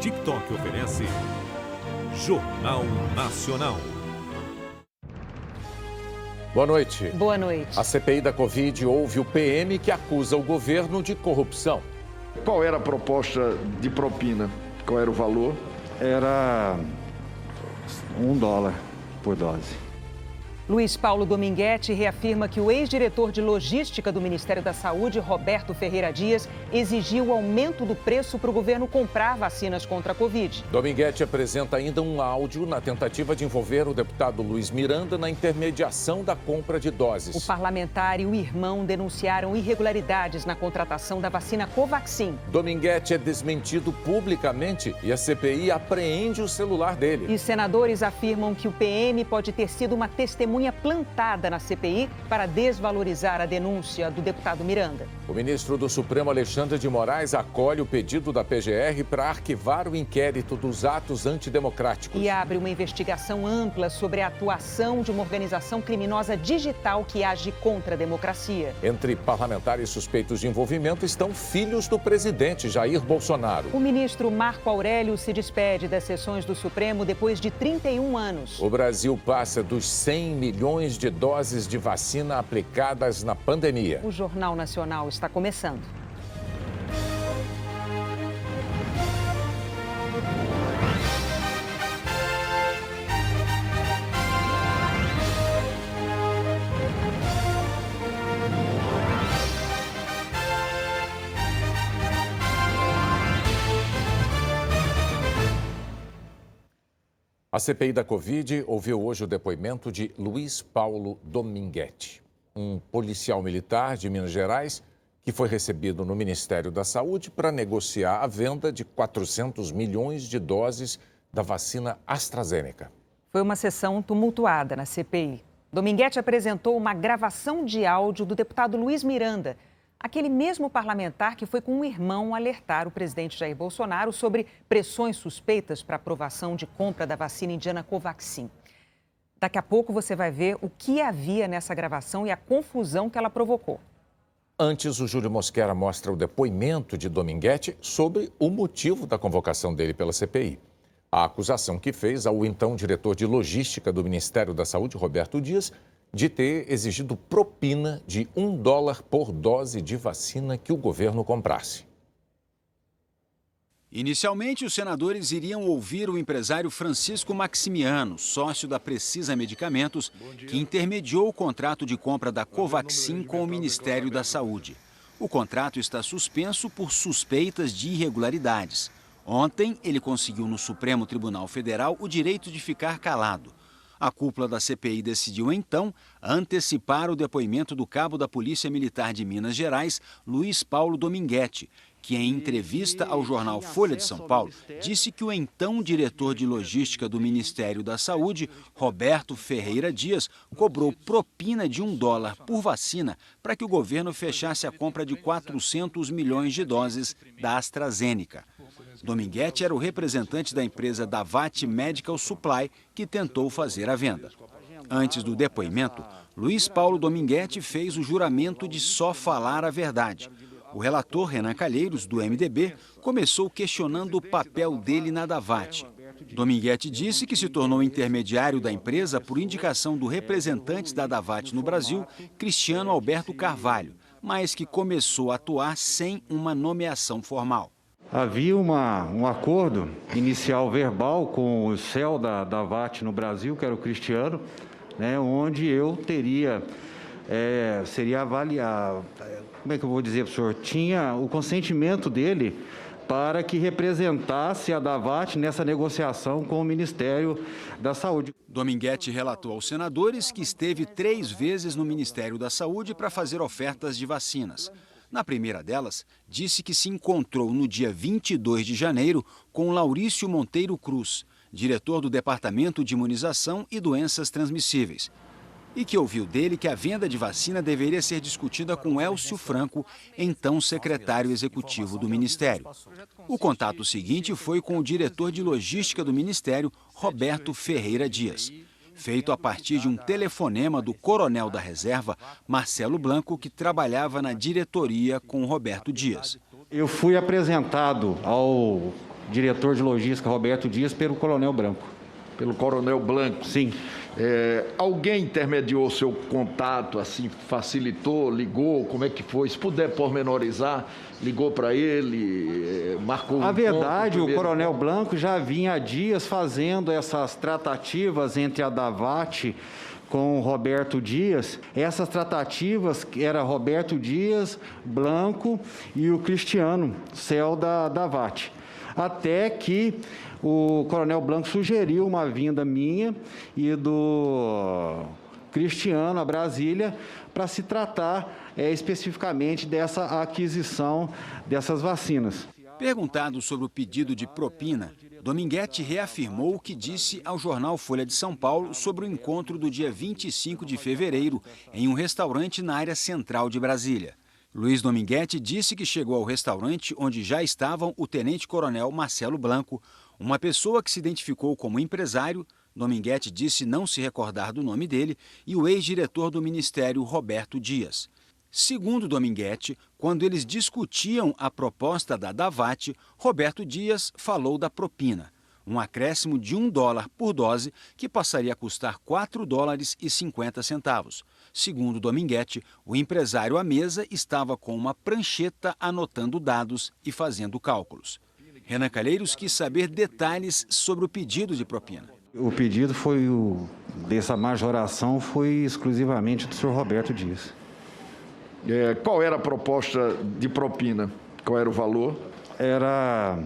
TikTok oferece Jornal Nacional. Boa noite. Boa noite. A CPI da Covid ouve o PM que acusa o governo de corrupção. Qual era a proposta de propina? Qual era o valor? Era $1 por dose. Luiz Paulo Dominguete reafirma que o ex-diretor de logística do Ministério da Saúde, Roberto Ferreira Dias, exigiu o aumento do preço para o governo comprar vacinas contra a Covid. Dominguete apresenta ainda um áudio na tentativa de envolver o deputado Luiz Miranda na intermediação da compra de doses. O parlamentar e o irmão denunciaram irregularidades na contratação da vacina Covaxin. Dominguete é desmentido publicamente e a CPI apreende o celular dele. E senadores afirmam que o PM pode ter sido uma testemunha plantada na CPI para desvalorizar a denúncia do deputado Miranda. O ministro do Supremo, Alexandre de Moraes, acolhe o pedido da PGR para arquivar o inquérito dos atos antidemocráticos. E abre uma investigação ampla sobre a atuação de uma organização criminosa digital que age contra a democracia. Entre parlamentares suspeitos de envolvimento estão filhos do presidente Jair Bolsonaro. O ministro Marco Aurélio se despede das sessões do Supremo depois de 31 anos. O Brasil passa dos 100 milhões de doses de vacina aplicadas na pandemia. O Jornal Nacional está começando. A CPI da Covid ouviu hoje o depoimento de Luiz Paulo Dominguete, um policial militar de Minas Gerais que foi recebido no Ministério da Saúde para negociar a venda de 400 milhões de doses da vacina AstraZeneca. Foi uma sessão tumultuada na CPI. Dominguete apresentou uma gravação de áudio do deputado Luiz Miranda, aquele mesmo parlamentar que foi com um irmão alertar o presidente Jair Bolsonaro sobre pressões suspeitas para aprovação de compra da vacina indiana Covaxin. Daqui a pouco você vai ver o que havia nessa gravação e a confusão que ela provocou. Antes, o Júlio Mosquera mostra o depoimento de Dominguete sobre o motivo da convocação dele pela CPI. A acusação que fez ao então diretor de logística do Ministério da Saúde, Roberto Dias, de ter exigido propina de $1 por dose de vacina que o governo comprasse. Inicialmente, os senadores iriam ouvir o empresário Francisco Maximiano, sócio da Precisa Medicamentos, que intermediou o contrato de compra da Covaxin com o Ministério da Saúde. O contrato está suspenso por suspeitas de irregularidades. Ontem, ele conseguiu no Supremo Tribunal Federal o direito de ficar calado. A cúpula da CPI decidiu, então, antecipar o depoimento do cabo da Polícia Militar de Minas Gerais, Luiz Paulo Dominguete, que, em entrevista ao jornal Folha de São Paulo, disse que o então diretor de logística do Ministério da Saúde, Roberto Ferreira Dias, cobrou propina de $1 por vacina para que o governo fechasse a compra de 400 milhões de doses da AstraZeneca. Dominguete era o representante da empresa Davat Medical Supply, que tentou fazer a venda. Antes do depoimento, Luiz Paulo Dominguete fez o juramento de só falar a verdade. O relator Renan Calheiros, do MDB, começou questionando o papel dele na Davat. Dominguete disse que se tornou intermediário da empresa por indicação do representante da Davat no Brasil, Cristiano Alberto Carvalho, mas que começou a atuar sem uma nomeação formal. Havia um acordo inicial verbal com o CEO da Davat no Brasil, que era o Cristiano, né, onde eu seria avaliar, como é que eu vou dizer para o senhor, tinha o consentimento dele para que representasse a Davat nessa negociação com o Ministério da Saúde. Dominguete relatou aos senadores que esteve 3 vezes no Ministério da Saúde para fazer ofertas de vacinas. Na primeira delas, disse que se encontrou no dia 22 de janeiro com Laurício Monteiro Cruz, diretor do Departamento de Imunização e Doenças Transmissíveis, e que ouviu dele que a venda de vacina deveria ser discutida com Elcio Franco, então secretário executivo do Ministério. O contato seguinte foi com o diretor de logística do Ministério, Roberto Ferreira Dias, feito a partir de um telefonema do coronel da reserva, Marcelo Blanco, que trabalhava na diretoria com Roberto Dias. Eu fui apresentado ao diretor de logística, Roberto Dias, pelo Coronel Branco. Pelo Coronel Blanco? Sim. Alguém intermediou seu contato, assim, facilitou, ligou, como é que foi? Se puder pormenorizar, ligou para ele, marcou um A verdade, encontro, o Coronel Blanco já vinha há dias fazendo essas tratativas entre a Davat com o Roberto Dias. Essas tratativas era Roberto Dias, Blanco e o Cristiano, Céu da Davat. Até que o Coronel Blanco sugeriu uma vinda minha e do Cristiano a Brasília para se tratar especificamente dessa aquisição dessas vacinas. Perguntado sobre o pedido de propina, Dominguete reafirmou o que disse ao jornal Folha de São Paulo sobre o encontro do dia 25 de fevereiro em um restaurante na área central de Brasília. Luiz Dominguete disse que chegou ao restaurante onde já estavam o tenente-coronel Marcelo Blanco, uma pessoa que se identificou como empresário. Dominguete disse não se recordar do nome dele, e o ex-diretor do Ministério, Roberto Dias. Segundo Dominguete, quando eles discutiam a proposta da Davat, Roberto Dias falou da propina, um acréscimo de $1 por dose que passaria a custar $4,50. Segundo Dominguete, o empresário à mesa estava com uma prancheta anotando dados e fazendo cálculos. Renan Calheiros quis saber detalhes sobre o pedido de propina. O pedido dessa majoração foi exclusivamente do senhor Roberto Dias. Qual era a proposta de propina? Qual era o valor? Era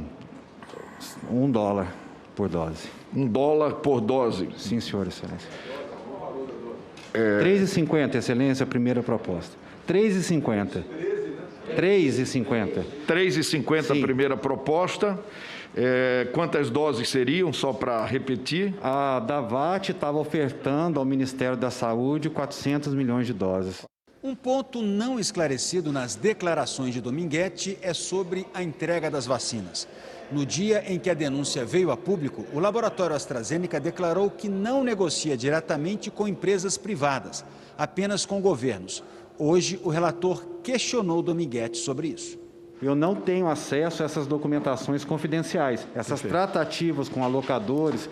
$1 por dose. $1 por dose? Sim, senhor, excelência. R$3,50, excelência, a primeira proposta. R$3,50. R$3,50. R$3,50 a primeira proposta. Quantas doses seriam, só para repetir? A Davat estava ofertando ao Ministério da Saúde 400 milhões de doses. Um ponto não esclarecido nas declarações de Dominguete é sobre a entrega das vacinas. No dia em que a denúncia veio a público, o laboratório AstraZeneca declarou que não negocia diretamente com empresas privadas, apenas com governos. Hoje, o relator questionou Dominguete sobre isso. Eu não tenho acesso a essas documentações confidenciais. Essas tratativas com alocadores